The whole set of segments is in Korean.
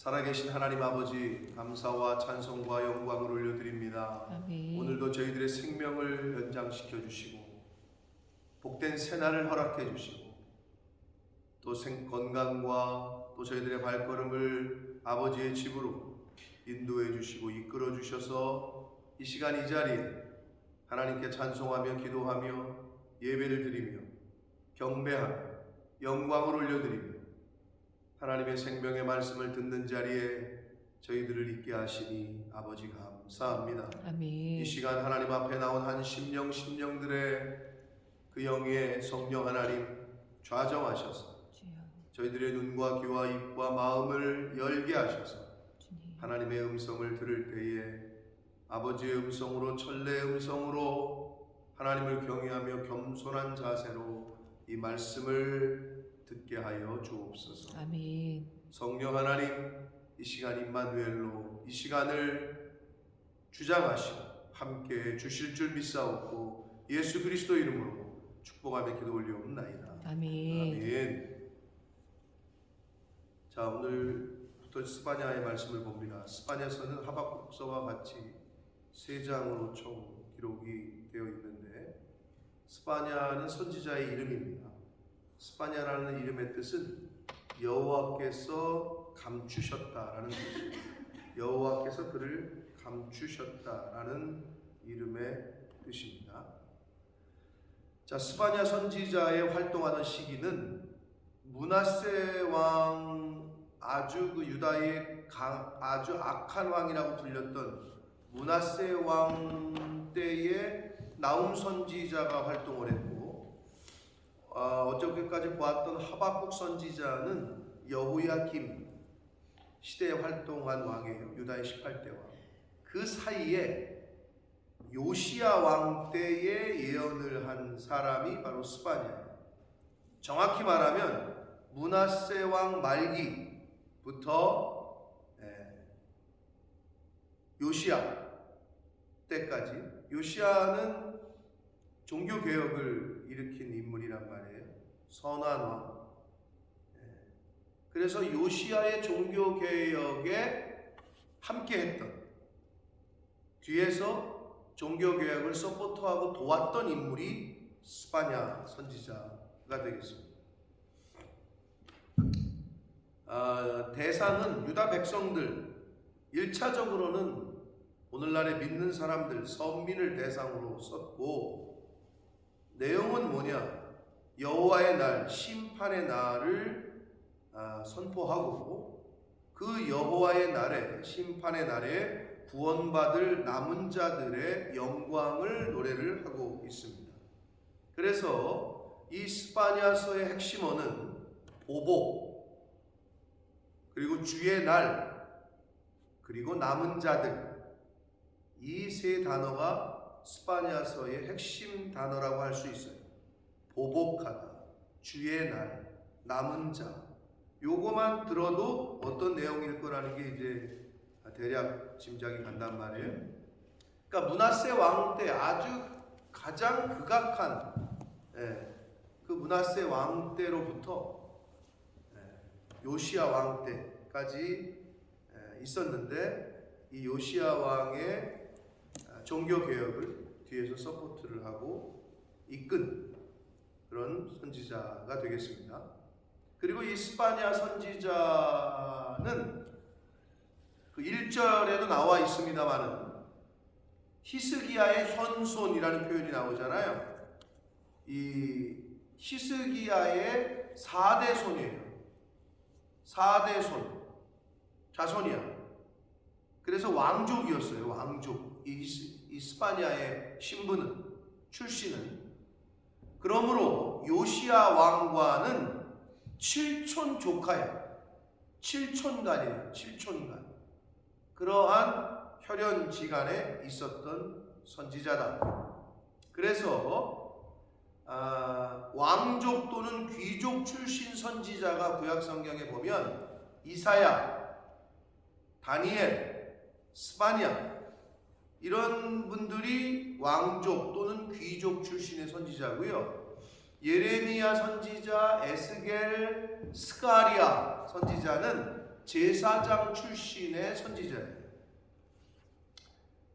살아계신 하나님 아버지, 감사와 찬송과 영광을 올려드립니다. 아멘. 오늘도 저희들의 생명을 연장시켜 주시고 복된 새날을 허락해 주시고 또 건강과 또 저희들의 발걸음을 아버지의 집으로 인도해 주시고 이끌어 주셔서 이 시간 이 자리에 하나님께 찬송하며 기도하며 예배를 드리며 경배하며 영광을 올려드리며 하나님의 생명의 말씀을 듣는 자리에 저희들을 있게 하시니 아버지 감사합니다. 아멘. 이 시간 하나님 앞에 나온 한 심령들의 그 영의 성령 하나님 좌정하셔서 저희들의 눈과 귀와 입과 마음을 열게 하셔서 하나님의 음성을 들을 때에 아버지의 음성으로 천래의 음성으로 하나님을 경외하며 겸손한 자세로 이 말씀을 듣게 하여 주옵소서. 아멘. 성령 하나님, 이 시간 임마누엘로 이 시간을 주장하시고 함께 주실 줄 믿사옵고 예수 그리스도 이름으로 축복하며 기도 올리옵나이다. 아멘. 아멘. 자, 오늘부터 스바냐의 말씀을 봅니다. 스바냐서는 하박국서와 같이 3장으로 총 기록이 되어 있는데 스바냐는 선지자의 이름입니다. 스바냐라는 이름의 뜻은 여호와께서 감추셨다라는 뜻입니다. 여호와께서 그를 감추셨다라는 이름의 뜻입니다. 자, 스바냐 선지자의 활동하던 시기는 므낫세 왕, 아주 그 유다의 아주 악한 왕이라고 불렸던 므낫세 왕 때에 나훔 선지자가 활동을 했고, 어저께까지 보았던 하박국 선지자는 여호야김 시대에 활동한 왕이에요. 유다의 18대 왕. 그 사이에 요시야 왕 때에 예언을 한 사람이 바로 스바냐예요. 정확히 말하면 므낫세 왕 말기부터 요시야 때까지. 요시야는 종교개혁을 일으킨 인물이란 말이에요. 선한 왕. 그래서 요시야의 종교개혁에 함께했던, 뒤에서 종교개혁을 서포트하고 도왔던 인물이 스바냐 선지자가 되겠습니다. 대상은 유다 백성들, 1차적으로는 오늘날의 믿는 사람들, 선민을 대상으로 썼고, 내용은 뭐냐? 여호와의 날, 심판의 날을 선포하고 그 여호와의 날에, 심판의 날에 구원받을 남은 자들의 영광을 노래를 하고 있습니다. 그래서 이 스바냐서의 핵심어는 보복, 그리고 주의 날, 그리고 남은 자들, 이 세 단어가 스바냐서의 핵심 단어라고 할 수 있어요. 보복하다, 주의 날, 남은 자. 요거만 들어도 어떤 내용일 거라는 게 이제 대략 짐작이 간단 말이에요. 그러니까 므낫세 왕 때 아주 가장 극악한 그 므낫세 왕 때로부터 요시야 왕 때까지 있었는데, 이 요시야 왕의 종교개혁을 뒤에서 서포트를 하고 이끈 그런 선지자가 되겠습니다. 그리고 이 스바냐 선지자는 그 1절에도 나와 있습니다만은 히스기야의 현손이라는 표현이 나오잖아요. 이 히스기야의 4대 손이에요. 4대 손, 자손이야. 그래서 왕족이었어요. 왕족. 이 스바냐의 신분은, 출신은. 그러므로 요시야 왕과는 7촌 조카야. 7촌간이에요. 7촌간. 그러한 혈연지간에 있었던 선지자다. 그래서 왕족 또는 귀족 출신 선지자가 구약성경에 보면 이사야, 다니엘, 스바냐, 이런 분들이 왕족 또는 귀족 출신의 선지자고요. 예레미야 선지자, 에스겔, 스가랴 선지자는 제사장 출신의 선지자예요.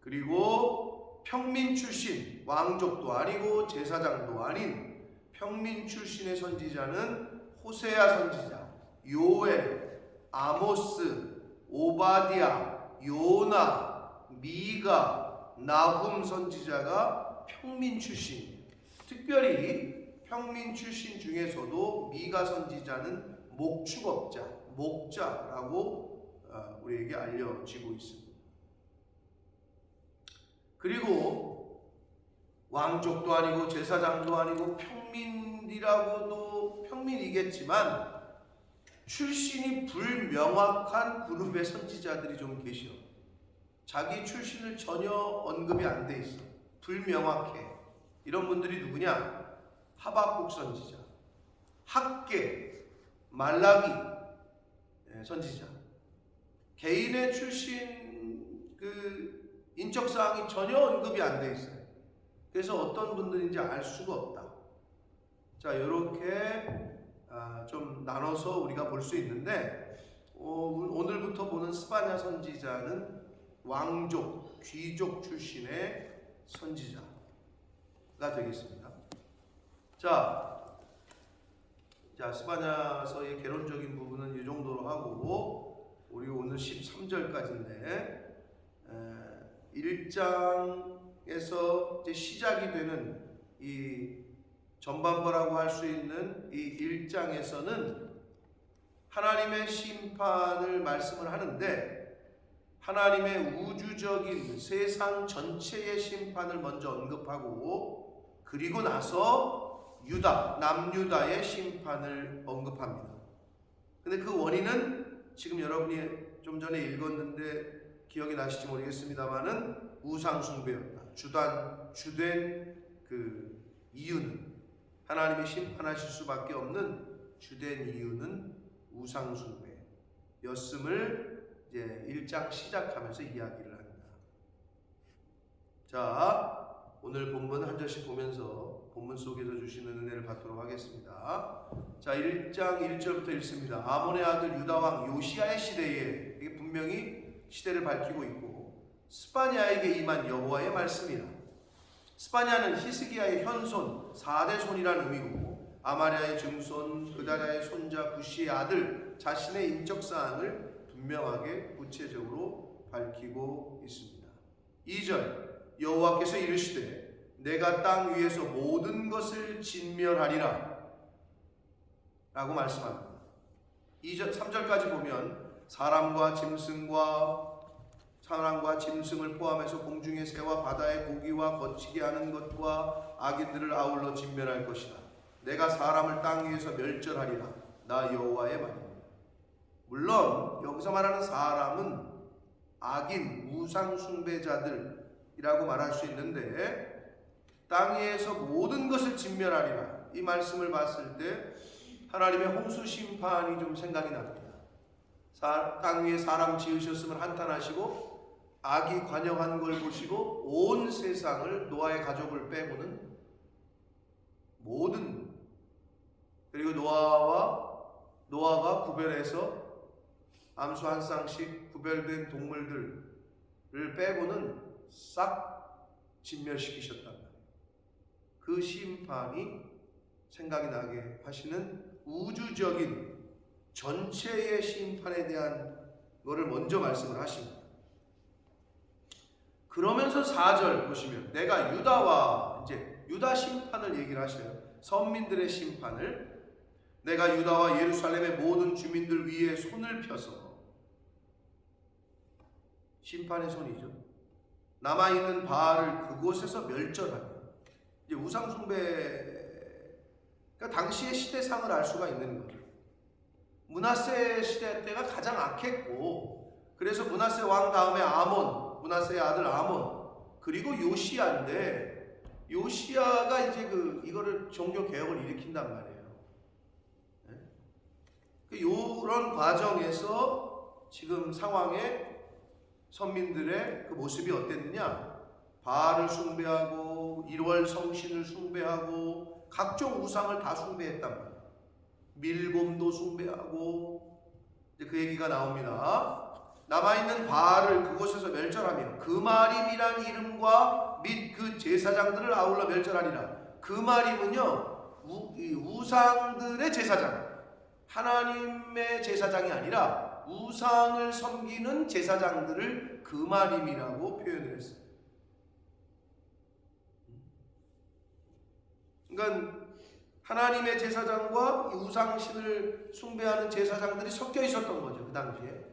그리고 평민 출신, 왕족도 아니고 제사장도 아닌 평민 출신의 선지자는 호세아 선지자, 요엘, 아모스, 오바디아, 요나, 미가, 나훔 선지자가 평민 출신. 특별히 평민 출신 중에서도 미가 선지자는 목축업자, 목자라고 우리에게 알려지고 있습니다. 그리고 왕족도 아니고 제사장도 아니고 평민이라고도 평민이겠지만 출신이 불명확한 그룹의 선지자들이 좀 계셔. 자기 출신을 전혀 언급이 안 돼 있어. 불명확해. 이런 분들이 누구냐? 하박국 선지자, 학계, 말라기 선지자. 개인의 출신 인적 사항이 전혀 언급이 안 돼 있어요. 그래서 어떤 분들인지 알 수가 없다. 자, 이렇게 좀 나눠서 우리가 볼 수 있는데 오늘부터 보는 스바냐 선지자는 왕족, 귀족 출신의 선지자가 되겠습니다. 자, 스바냐서의 개론적인 부분은 이 정도로 하고 우리 오늘 13절까지인데 1장에서 이제 시작이 되는 이 전반부라고 할 수 있는 이 1장에서는 하나님의 심판을 말씀을 하는데 하나님의 우주적인 세상 전체의 심판을 먼저 언급하고 그리고 나서 남유다의 심판을 언급합니다. 근데 그 원인은 지금 여러분이 좀 전에 읽었는데 기억이 나실지 모르겠습니다만은 우상숭배였다. 주된 그 이유는 하나님이 심판하실 수밖에 없는 주된 이유는 우상숭배였음을 이제 1장 시작하면서 이야기를 합니다. 자, 오늘 본문 한 절씩 보면서 본문 속에서 주시는 은혜를 받도록 하겠습니다. 자, 1장 1절부터 읽습니다. 아몬의 아들 유다왕 요시야의 시대에, 이게 분명히 시대를 밝히고 있고 스바냐에게 임한 여호와의 말씀이라. 스바냐는 히스기야의 현손, 4대 손이라는 의미고 아마랴의 증손, 그다랴의 손자 구시의 아들, 자신의 인적 사항을 분명하게 구체적으로 밝히고 있습니다. 2절 여호와께서 이르시되 내가 땅 위에서 모든 것을 진멸하리라 라고 말씀합니다. 2절 3절까지 보면 사람과 짐승을 포함해서 공중의 새와 바다의 고기와 거치게 하는 것과 악인들을 아울러 진멸할 것이다. 내가 사람을 땅 위에서 멸절하리라. 나 여호와의 말입니다. 물론 여기서 말하는 사람은 악인, 우상 숭배자들이라고 말할 수 있는데 땅 위에서 모든 것을 진멸하리라. 이 말씀을 봤을 때 하나님의 홍수 심판이 좀 생각이 납니다. 땅 위에 사람 지으셨음을 한탄하시고 악이 관영한 걸 보시고 온 세상을 노아의 가족을 빼고는 모든, 그리고 노아가 구별해서 암수 한 쌍씩 구별된 동물들을 빼고는 싹 진멸시키셨단 말이에요. 그 심판이 생각이 나게 하시는 우주적인 전체의 심판에 대한 거를 먼저 말씀을 하십니다. 그러면서 4절 보시면 내가 유다와, 이제 유다 심판을 얘기를 하셔요. 선민들의 심판을, 내가 유다와 예루살렘의 모든 주민들 위에 손을 펴서, 심판의 손이죠. 남아있는 바알을 그곳에서 멸절하며, 이제 우상숭배, 그러니까 당시의 시대상을 알 수가 있는 거죠. 므낫세 시대 때가 가장 악했고, 그래서 므낫세 왕 다음에 므낫세의 아들 아몬, 그리고 요시야인데 요시야가 이제 이거를 종교 개혁을 일으킨단 말이에요. 이런 과정에서 지금 상황에 선민들의 그 모습이 어땠느냐? 바알을 숭배하고 1월 성신을 숭배하고 각종 우상을 다 숭배했단 말이에요. 밀곰도 숭배하고 이제 그 얘기가 나옵니다. 남아있는 바알을 그곳에서 멸절하며 그마림이란 이름과 및 그 제사장들을 아울러 멸절하리라. 그마림은요 우상들의 제사장, 하나님의 제사장이 아니라 우상을 섬기는 제사장들을 그마림이라고 표현을 했어요. 그러니까 하나님의 제사장과 우상신을 숭배하는 제사장들이 섞여 있었던 거죠. 그 당시에.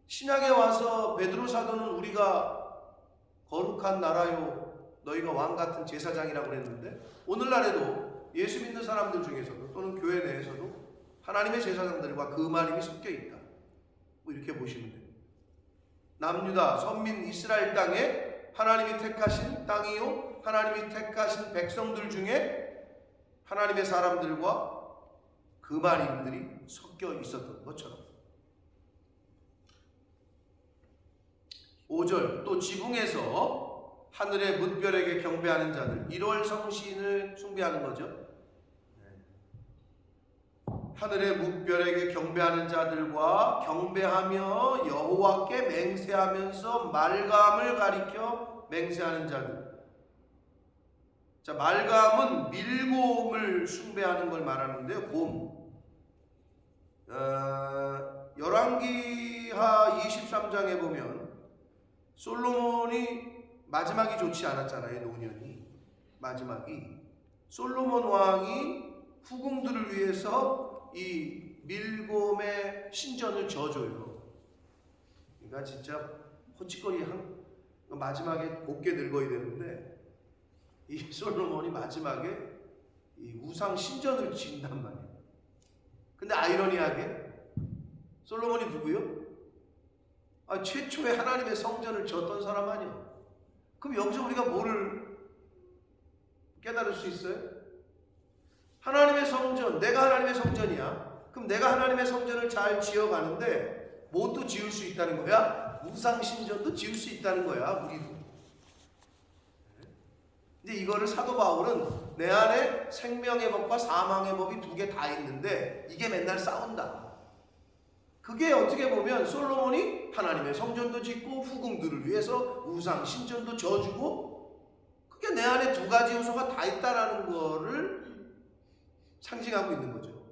신약에 와서 베드로 사도는 우리가 거룩한 나라요 너희가 왕같은 제사장이라고 그랬는데, 오늘날에도 예수 믿는 사람들 중에서도 또는 교회 내에서도 하나님의 제사장들과 그마림이 섞여 있다. 뭐 이렇게 보시면 돼요. 남유다 선민 이스라엘 땅에 하나님이 택하신 땅이요 하나님이 택하신 백성들 중에 하나님의 사람들과 그마림들이 섞여 있었던 것처럼. 5절 또 지붕에서 하늘의 뭇별에게 경배하는 자들, 1월 성신을 숭배하는 거죠. 하늘의 뭇별에게 경배하는 자들과 경배하며 여호와께 맹세하면서 말감을 가리켜 맹세하는 자들. 자, 말감은 밀곰을 숭배하는 걸 말하는데요. 곰. 열왕기하 23장에 보면 솔로몬이 마지막이 좋지 않았잖아요. 노년이 마지막이. 솔로몬 왕이 후궁들을 위해서 이 밀곰의 신전을 져줘요. 그러니까 진짜 호치거리한 마지막에 곱게 늙어야 되는데 이 솔로몬이 마지막에 이 우상 신전을 짓는단 말이에요. 근데 아이러니하게 솔로몬이 누구요? 최초에 하나님의 성전을 졌던 사람 아니에요. 그럼 여기서 우리가 뭐를 깨달을 수 있어요? 하나님의 성전, 내가 하나님의 성전이야. 그럼 내가 하나님의 성전을 잘 지어가는데 뭣도 지을 수 있다는 거야? 우상신전도 지을 수 있다는 거야, 우리도. 근데 이거를 사도 바울은 내 안에 생명의 법과 사망의 법이 두 개 다 있는데 이게 맨날 싸운다. 그게 어떻게 보면 솔로몬이 하나님의 성전도 짓고 후궁들을 위해서 우상 신전도 져주고, 그게 내 안에 두 가지 요소가 다 있다라는 거를 상징하고 있는 거죠.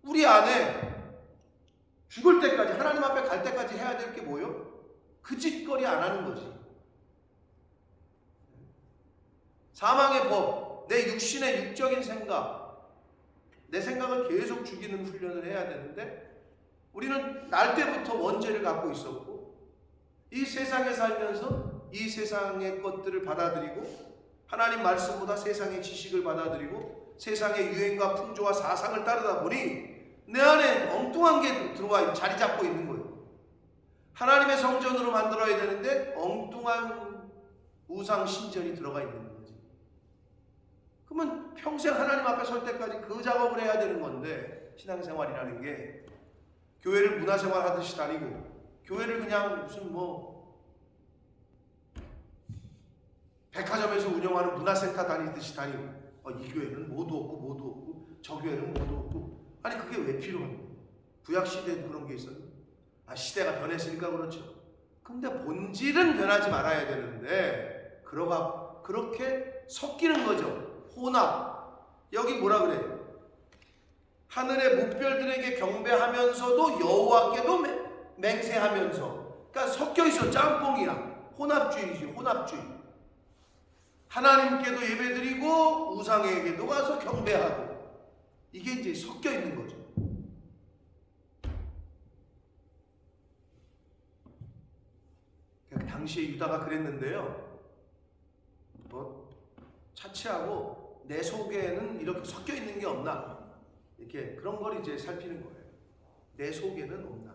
우리 안에 죽을 때까지, 하나님 앞에 갈 때까지 해야 될 게 뭐예요? 그 짓거리 안 하는 거지. 사망의 법, 내 육신의 육적인 생각, 내 생각을 계속 죽이는 훈련을 해야 되는데, 우리는 날 때부터 원죄를 갖고 있었고 이 세상에 살면서 이 세상의 것들을 받아들이고 하나님 말씀보다 세상의 지식을 받아들이고 세상의 유행과 풍조와 사상을 따르다 보니 내 안에 엉뚱한 게 들어와 자리 잡고 있는 거예요. 하나님의 성전으로 만들어야 되는데 엉뚱한 우상 신전이 들어가 있는 거지. 그러면 평생 하나님 앞에 설 때까지 그 작업을 해야 되는 건데, 신앙생활이라는 게 교회를 문화생활 하듯이 다니고 교회를 그냥 무슨 백화점에서 운영하는 문화센터 다니듯이 다니고 이 교회는 뭐도 없고 저 교회는 뭐도 없고, 아니 그게 왜 필요한 거예요? 구약시대에도 그런 게 있어요. 시대가 변했으니까 그렇죠. 근데 본질은 변하지 말아야 되는데 그렇게 섞이는 거죠. 혼합. 여기 뭐라 그래요? 하늘의 뭇별들에게 경배하면서도 여호와께도 맹세하면서, 그러니까 섞여있어. 짬뽕이야. 혼합주의지, 혼합주의. 하나님께도 예배드리고 우상에게도 가서 경배하고, 이게 이제 섞여있는 거죠. 당시에 유다가 그랬는데요, 차치하고 내 속에는 이렇게 섞여있는 게 없나, 이렇게 그런 걸 이제 살피는 거예요. 내 속에는 없나.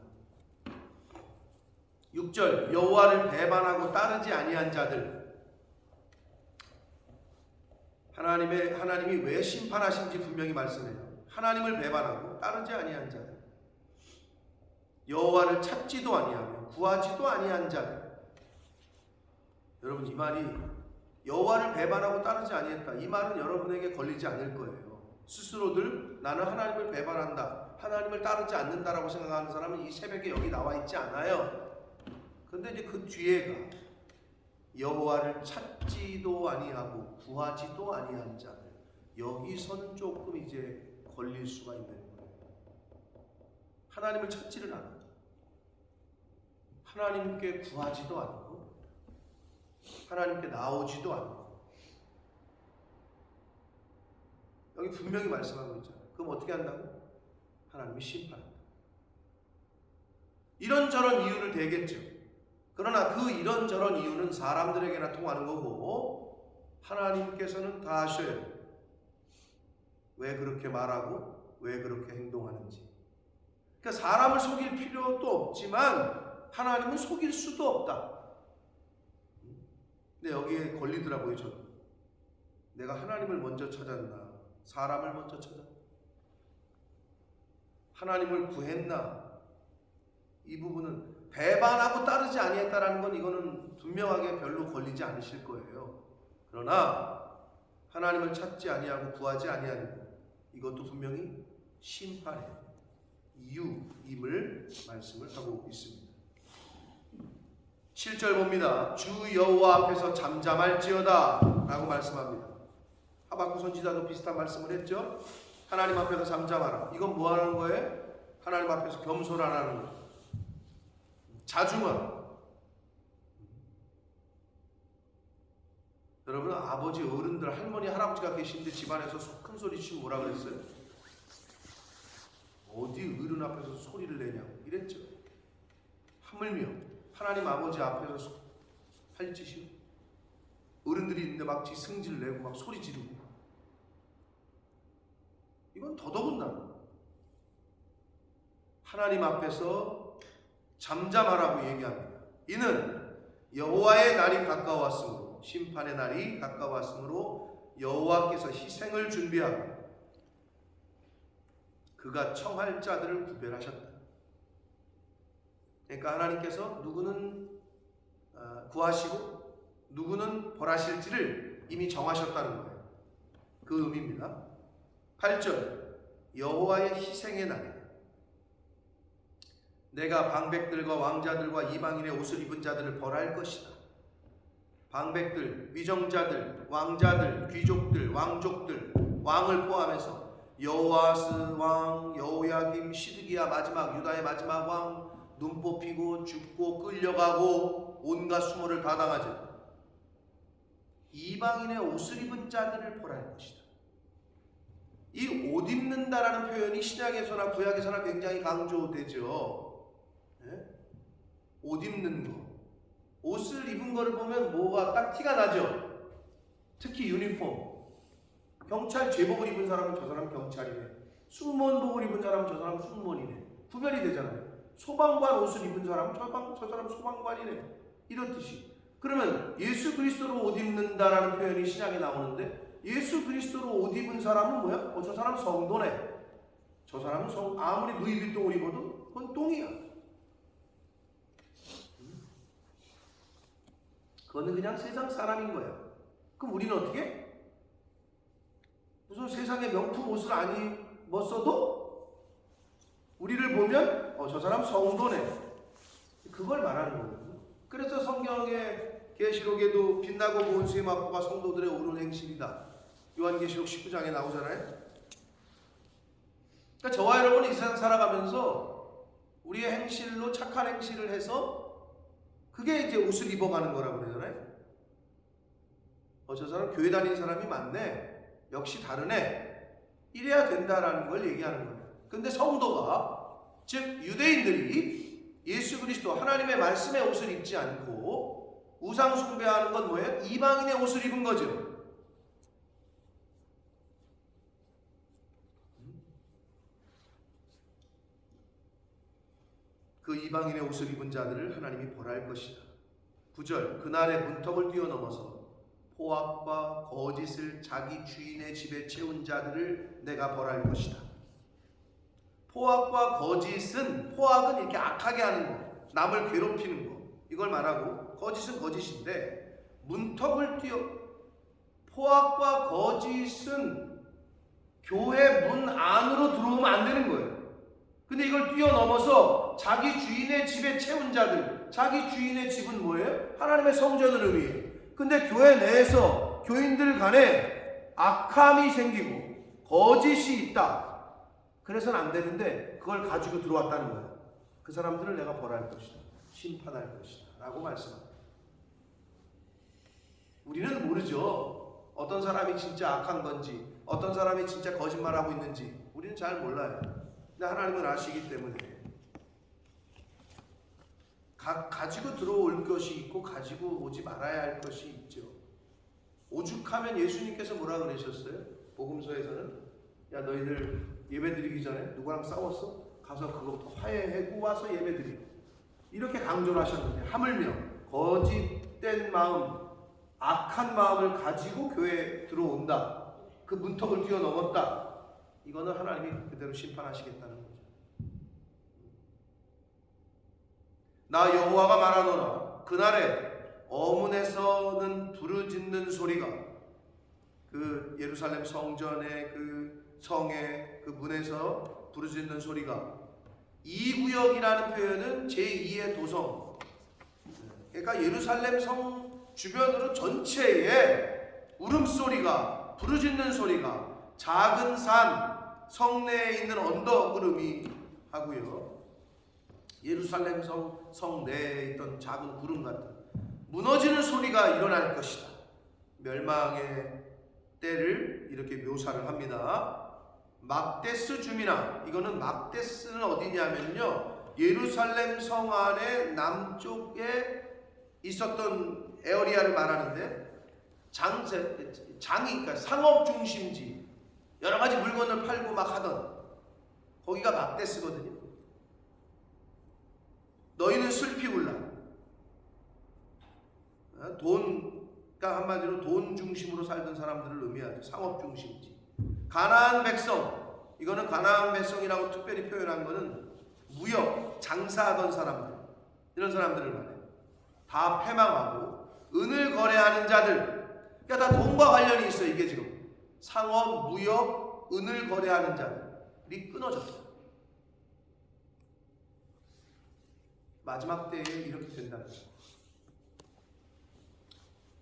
6절 여호와를 배반하고 따르지 아니한 자들. 하나님이 왜 심판하신지 분명히 말씀해요. 하나님을 배반하고 따르지 아니한 자들, 여호와를 찾지도 아니하며 구하지도 아니한 자들. 여러분, 이 말이 여호와를 배반하고 따르지 아니했다, 이 말은 여러분에게 걸리지 않을 거예요. 스스로들 나는 하나님을 배반한다, 하나님을 따르지 않는다라고 생각하는 사람은 이 새벽에 여기 나와 있지 않아요. 근데 이제 그 뒤에가 여호와를 찾지도 아니하고 구하지도 아니한 자들, 여기서는 조금 이제 걸릴 수가 있는 거예요. 하나님을 찾지를 않아, 하나님께 구하지도 않고 하나님께 나오지도 않고. 여기 분명히 말씀하고 있잖아요. 그럼 어떻게 한다고? 하나님이 심판한다. 이런저런 이유를 대겠죠. 그러나 그 이런저런 이유는 사람들에게나 통하는 거고 하나님께서는 다 아셔요. 왜 그렇게 말하고 왜 그렇게 행동하는지. 그러니까 사람을 속일 필요도 없지만 하나님은 속일 수도 없다. 근데 여기에 걸리더라고요. 저는 내가 하나님을 먼저 찾았나 사람을 먼저 찾았나, 하나님을 구했나. 이 부분은 배반하고 따르지 아니했다라는 건 이거는 분명하게 별로 걸리지 않으실 거예요. 그러나 하나님을 찾지 아니하고 구하지 아니하는 것, 이것도 분명히 심판의 이유임을 말씀을 하고 있습니다. 7절 봅니다. 주 여호와 앞에서 잠잠할지어다 라고 말씀합니다. 하박국 선지자도 비슷한 말씀을 했죠. 하나님 앞에서 잠잠하라. 이건 뭐 하는 거예요? 하나님 앞에서 겸손하라는 거예요. 자중하라. 여러분, 아버지, 어른들, 할머니, 할아버지가 계신데 집안에서 큰 소리 치면 뭐라 그랬어요? 어디 어른 앞에서 소리를 내냐고 이랬죠. 하물며 하나님 아버지 앞에서 할 짓이요. 어른들이 있는데 막 지 승질 내고 막 소리 지르고, 이건 더더군다나 하나님 앞에서 잠잠하라고 얘기합니다. 이는 여호와의 날이 가까웠으므로, 심판의 날이 가까웠으므로 여호와께서 희생을 준비하고 그가 청할 자들을 구별하셨다. 그러니까 하나님께서 누구는 구하시고 누구는 벌하실지를 이미 정하셨다는 거예요. 그 의미입니다. 8절, 여호와의 희생의 날에 내가 방백들과 왕자들과 이방인의 옷을 입은 자들을 벌할 것이다. 방백들, 위정자들, 왕자들, 귀족들, 왕족들, 왕을 포함해서 여호아스 왕, 여호야김, 시드기야 마지막, 유다의 마지막 왕, 눈 뽑히고 죽고 끌려가고 온갖 수모를 다 당하죠. 이방인의 옷을 입은 자들을 벌할 것이다. 이 옷 입는다라는 표현이 신약에서나 구약에서나 굉장히 강조되죠. 네? 옷 입는 거, 옷을 입은 거를 보면 뭐가 딱 티가 나죠. 특히 유니폼. 경찰 제복을 입은 사람은 저 사람 경찰이네, 승무원복을 입은 사람은 저 사람 승무원이네, 구별이 되잖아요. 소방관 옷을 입은 사람은 저 사람 소방관이네, 이렇듯이. 그러면 예수 그리스도로 옷 입는다라는 표현이 신약에 나오는데, 예수 그리스도로 옷 입은 사람은 뭐야? 저 사람 성도네, 저 사람은 아무리 루이비통을 입어도 그건 똥이야. 그거는 그냥 세상 사람인 거야. 그럼 우리는 어떻게? 무슨 세상의 명품 옷을 안 입었어도 우리를 보면 저 사람 성도네, 그걸 말하는 거거든요. 그래서 성경의 계시록에도 빛나고 고운 쇠 마포가 성도들의 옳은 행실이다, 요한계시록 19장에 나오잖아요. 그러니까 저와 여러분은 이 세상 살아가면서 우리의 행실로 착한 행실을 해서 그게 이제 옷을 입어가는 거라고 그러잖아요. 저 사람 교회 다니는 사람이 많네, 역시 다르네, 이래야 된다라는 걸 얘기하는 거예요. 근데 성도가, 즉 유대인들이 예수 그리스도 하나님의 말씀의 옷을 입지 않고 우상 숭배하는 건 뭐예요? 이방인의 옷을 입은 거죠. 그 이방인의 옷을 입은 자들을 하나님이 벌할 것이다. 9절, 그날의 문턱을 뛰어넘어서 포악과 거짓을 자기 주인의 집에 채운 자들을 내가 벌할 것이다. 포악과 거짓은, 포악은 이렇게 악하게 하는 거, 남을 괴롭히는 거, 이걸 말하고, 거짓은 거짓인데, 문턱을 포악과 거짓은 교회 문 안으로 들어오면 안 되는 거예요. 근데 이걸 뛰어넘어서 자기 주인의 집에 채운 자들, 자기 주인의 집은 뭐예요? 하나님의 성전을 의미해요. 근데 교회 내에서 교인들 간에 악함이 생기고 거짓이 있다. 그래서는 안 되는데 그걸 가지고 들어왔다는 거예요. 그 사람들을 내가 벌할 것이다. 심판할 것이다. 라고 말씀합니다. 우리는 모르죠. 어떤 사람이 진짜 악한 건지, 어떤 사람이 진짜 거짓말하고 있는지 우리는 잘 몰라요. 근데 하나님은 아시기 때문에 가지고 들어올 것이 있고 가지고 오지 말아야 할 것이 있죠. 오죽하면 예수님께서 뭐라 그러셨어요? 복음서에서는 야 너희들 예배드리기 전에 누구랑 싸웠어? 가서 그것부터 화해하고 와서 예배드려. 이렇게 강조를 하셨는데 하물며 거짓된 마음, 악한 마음을 가지고 교회에 들어온다. 그 문턱을 뛰어넘었다. 이거는 하나님이 그대로 심판하시겠다는 거죠. 나 여호와가 말하노라. 그날에 어문에서는 부르짖는 소리가 그 예루살렘 성전의 그 성의 그 문에서 부르짖는 소리가 이 구역이라는 표현은 제2의 도성. 그러니까 예루살렘 성 주변으로 전체에 울음소리가 부르짖는 소리가 작은 산 성내에 있는 언덕을 의미하고요. 예루살렘 성 내에 있던 작은 구름 같은 무너지는 소리가 일어날 것이다. 멸망의 때를 이렇게 묘사를 합니다. 막데스 주민아, 이거는 막데스는 어디냐면요, 예루살렘 성 안에 남쪽에 있었던 에어리아를 말하는데 장이 그러니까 상업 중심지, 여러 가지 물건을 팔고 막 하던 거기가 막데스거든요. 너희는 슬피 울라. 그러니까 한마디로 돈 중심으로 살던 사람들을 의미하죠. 상업 중심지. 가나안 백성, 이거는 가나안 백성이라고 특별히 표현한 거는 무역, 장사하던 사람들, 이런 사람들을 말해요. 다 패망하고 은을 거래하는 자들, 그러니까 다 돈과 관련이 있어요. 이게 지금 상업, 무역, 은을 거래하는 자들이 끊어졌어요. 마지막 때에 이렇게 된다는 거예요.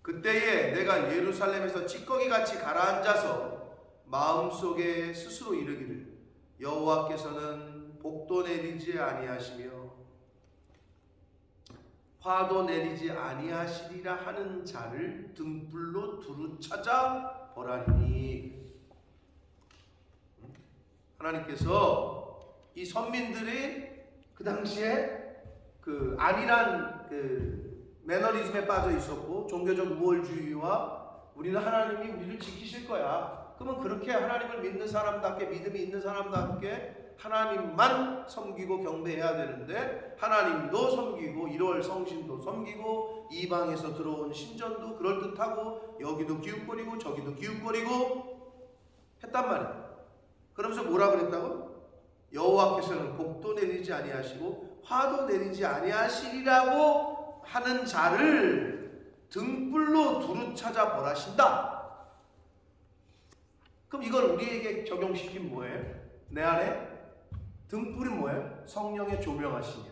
그때에 내가 예루살렘에서 찌꺼기같이 가라앉아서 마음속에 스스로 이르기를 여호와께서는 복도 내리지 아니하시며 화도 내리지 아니하시리라 하는 자를 등불로 두루 찾아 보라니. 하나님께서 이 선민들이 그 당시에 그 안일한 그 매너리즘에 빠져 있었고 종교적 우월주의와 우리는 하나님이 우리를 지키실 거야. 그러면 그렇게 하나님을 믿는 사람답게, 믿음이 있는 사람답게 하나님만 섬기고 경배해야 되는데 하나님도 섬기고 1월 성신도 섬기고 이방에서 들어온 신전도 그럴듯하고 여기도 기웃거리고 저기도 기웃거리고 했단 말이에요. 그러면서 뭐라 그랬다고? 여호와께서는 복도 내리지 아니하시고 화도 내리지 아니하시리라고 하는 자를 등불로 두루 찾아 벌하신다. 그럼 이걸 우리에게 적용시킨 뭐예요? 내 안에 등불이 뭐예요? 성령의 조명하시며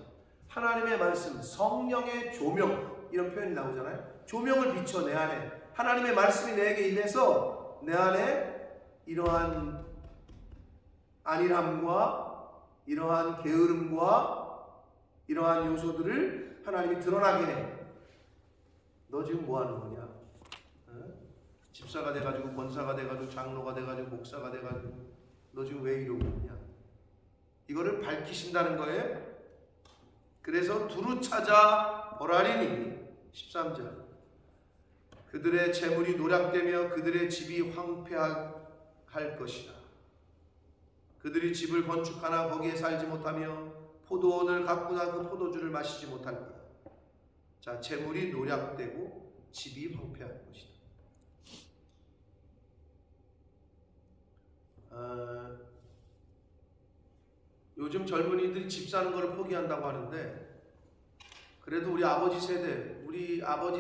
하나님의 말씀, 성령의 조명, 이런 표현이 나오잖아요. 조명을 비춰 내 안에 하나님의 말씀이 내게 임해서 내 안에 이러한 안일함과 이러한 게으름과 이러한 요소들을 하나님이 드러나게 해. 너 지금 뭐 하는 거냐? 집사가 돼가지고 권사가 돼가지고 장로가 돼가지고 목사가 돼가지고 너 지금 왜 이러고 있냐? 이거를 밝히신다는 거예요. 그래서 두루 찾아 보라리니 13절 그들의 재물이 노략되며 그들의 집이 황폐할 것이다. 그들이 집을 건축하나 거기에 살지 못하며 포도원을 가꾸나 그 포도주를 마시지 못할 거다. 자, 재물이 노략되고 집이 황폐할 것이다. 요즘 젊은이들이 집 사는 거를 포기한다고 하는데 그래도 우리 아버지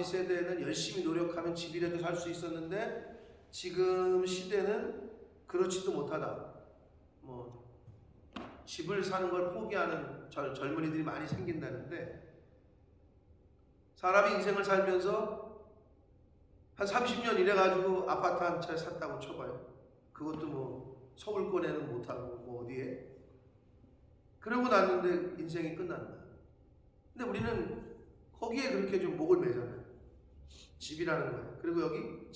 세대는 열심히 노력하면 집이라도 살 수 있었는데 지금 시대는 그렇지도 못하다. 뭐 집을 사는 걸 포기하는 젊은이들이 많이 생긴다는데, 사람이 인생을 살면서 한 30년 일해가지고 아파트 한 채 샀다고 쳐봐요. 그것도 뭐 서울권에는 못하고 뭐 어디에. 그러고 났는데 인생이 끝난다. 근데 우리는 거기에 그렇게 좀 목을 매잖아요. 집이라는 거예요. 그리고 여기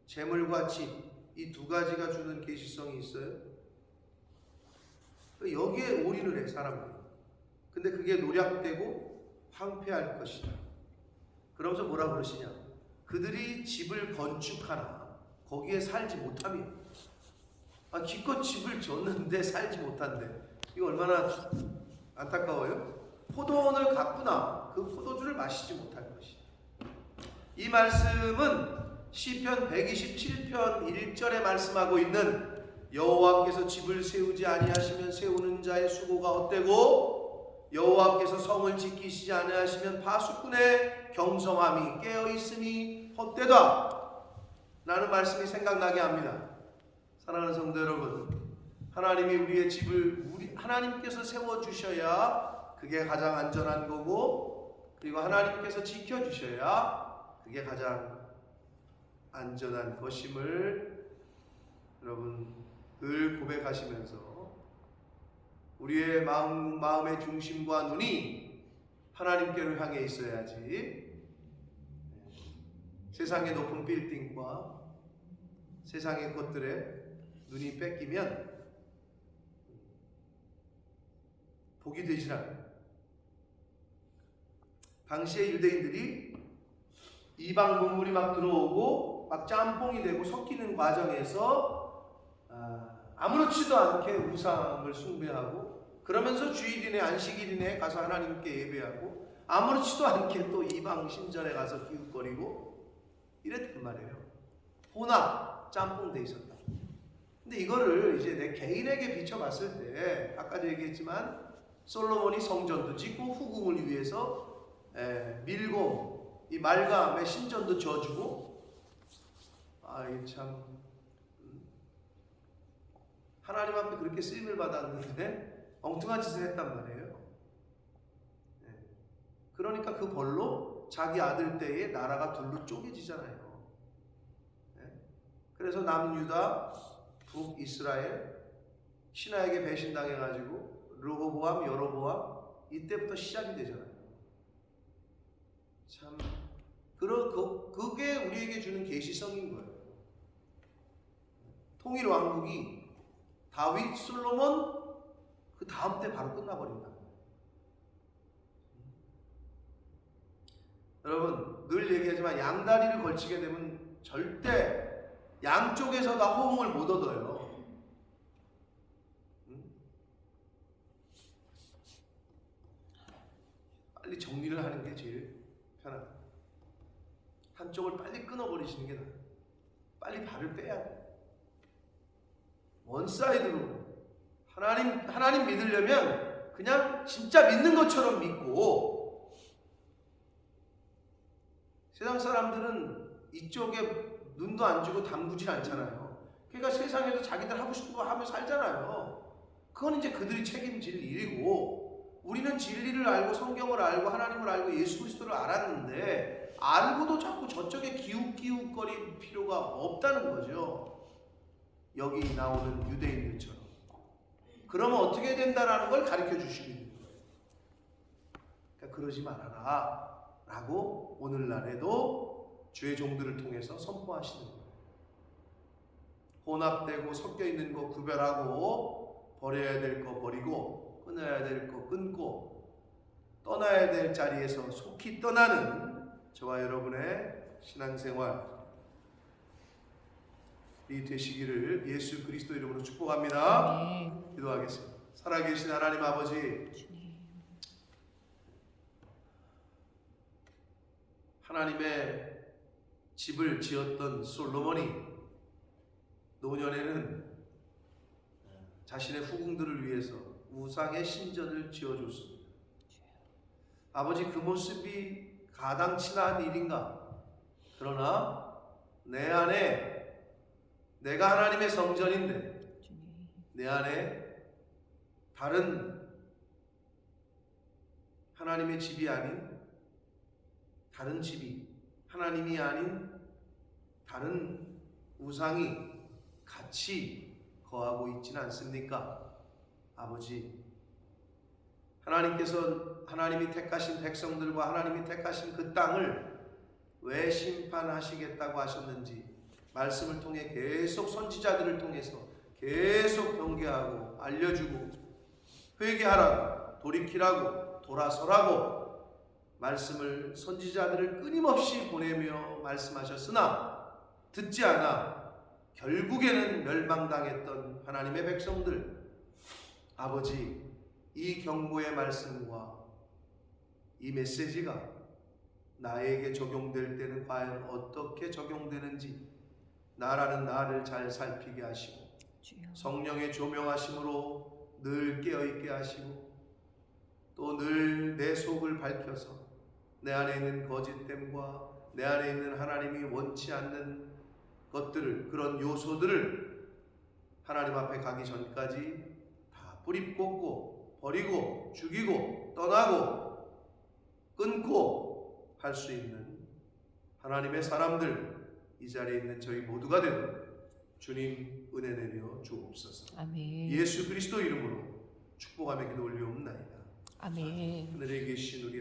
재물과 집, 이 두 가지가 주는 계시성이 있어요. 여기에 올인을 해, 사람들이. 근데 그게 노략되고 황폐할 것이다. 그러면서 뭐라 그러시냐? 그들이 집을 건축하나 거기에 살지 못하며. 기껏 집을 줬는데 살지 못한대. 이거 얼마나 안타까워요? 포도원을 갔구나. 그 포도주를 마시지 못할 것이다. 이 말씀은 시편 127편 1절에 말씀하고 있는 여호와께서 집을 세우지 아니하시면 세우는 자의 수고가 헛되고 여호와께서 성을 지키시지 아니하시면 파수꾼의 경성함이 깨어있으니 헛되다 라는 말씀이 생각나게 합니다. 사랑하는 성도 여러분, 하나님이 우리의 집을 하나님께서 세워주셔야 그게 가장 안전한 거고, 그리고 하나님께서 지켜주셔야 그게 가장 안전한 것임을 여러분 늘 고백하시면서 우리의 마음의 중심과 눈이 하나님께로 향해 있어야지, 세상의 높은 빌딩과 세상의 것들에 눈이 뺏기면 복이 되질 않아요. 당시의 유대인들이 이방 문물이 막 들어오고 막 짬뽕이 되고 섞이는 과정에서 아무렇지도 않게 우상을 숭배하고, 그러면서 주일이네 안식일이네 가서 하나님께 예배하고, 아무렇지도 않게 또 이방 신전에 가서 기웃거리고 이랬단 말이에요. 혼합 짬뽕 돼 있었다. 근데 이거를 이제 내 개인에게 비춰봤을 때, 아까도 얘기했지만 솔로몬이 성전도 짓고 후궁을 위해서 밀고 이 말감의 신전도 지어주고, 이 참 하나님 앞에 그렇게 쓰임을 받았는데 엉뚱한 짓을 했단 말이에요. 그러니까 그 벌로 자기 아들 때에 나라가 둘로 쪼개지잖아요. 그래서 남유다, 북이스라엘, 신하에게 배신당해가지고 르호보암, 여로보암, 이때부터 시작이 되잖아요. 참 그게 우리에게 주는 계시성인 거예요. 통일 왕국이 다윗, 솔로몬 그 다음 때 바로 끝나버린다. 여러분 늘 얘기하지만 양다리를 걸치게 되면 절대 양쪽에서 다 호응을 못 얻어요. 빨리 정리를 하는 게 제일 편하다. 한쪽을 빨리 끊어버리시는 게 나아요. 빨리 발을 빼야 돼. 원사이드로 하나님 믿으려면 그냥 진짜 믿는 것처럼 믿고, 세상 사람들은 이쪽에 눈도 안 주고 담그질 않잖아요. 그러니까 세상에서 자기들 하고 싶은 거 하며 살잖아요. 그건 이제 그들이 책임질 일이고, 우리는 진리를 알고 성경을 알고 하나님을 알고 예수 그리스도를 알았는데 알고도 자꾸 저쪽에 기웃기웃거릴 필요가 없다는 거죠. 여기 나오는 유대인들처럼. 그러면 어떻게 된다라는 걸 가르쳐 주시고 있는 거예요. 그러니까 그러지 말아라 라고 오늘날에도 주의 종들을 통해서 선포하시는 거예요. 혼합되고 섞여 있는 거 구별하고, 버려야 될 거 버리고, 끊어야 될 거 끊고, 떠나야 될 자리에서 속히 떠나는 저와 여러분의 신앙생활 이 되시기를 예수 그리스도 이름으로 축복합니다. 기도하겠습니다. 살아계신 하나님 아버지, 하나님의 집을 지었던 솔로몬이 노년에는 자신의 후궁들을 위해서 우상의 신전을 지어줬습니다. 아버지, 그 모습이 가당치나 한 일인가? 그러나 내 안에 내가 하나님의 성전인데 주님. 내 안에 다른 하나님의 집이 아닌 다른 집이 하나님이 아닌 다른 우상이 같이 거하고 있지는 않습니까? 아버지, 하나님께서 하나님이 택하신 백성들과 하나님이 택하신 그 땅을 왜 심판하시겠다고 하셨는지 말씀을 통해 계속 선지자들을 통해서 계속 경계하고 알려주고 회개하라고 돌이키라고 돌아서라고 말씀을 선지자들을 끊임없이 보내며 말씀하셨으나 듣지 않아 결국에는 멸망당했던 하나님의 백성들, 아버지, 이 경고의 말씀과 이 메시지가 나에게 적용될 때는 과연 어떻게 적용되는지 나라는 나를 잘 살피게 하시고 성령의 조명하심으로 늘 깨어있게 하시고 또 늘 내 속을 밝혀서 내 안에 있는 거짓됨과 내 안에 있는 하나님이 원치 않는 것들을, 그런 요소들을 하나님 앞에 가기 전까지 다 뿌리 뽑고 버리고 죽이고 떠나고 끊고 할 수 있는 하나님의 사람들, 이 자리에 있는 저희 모두가 되는 주님 은혜 내려 주옵소서. 아멘. 예수 그리스도 이름으로 축복하며 기도 올리옵나이다. 아멘. 하늘에 계신 우리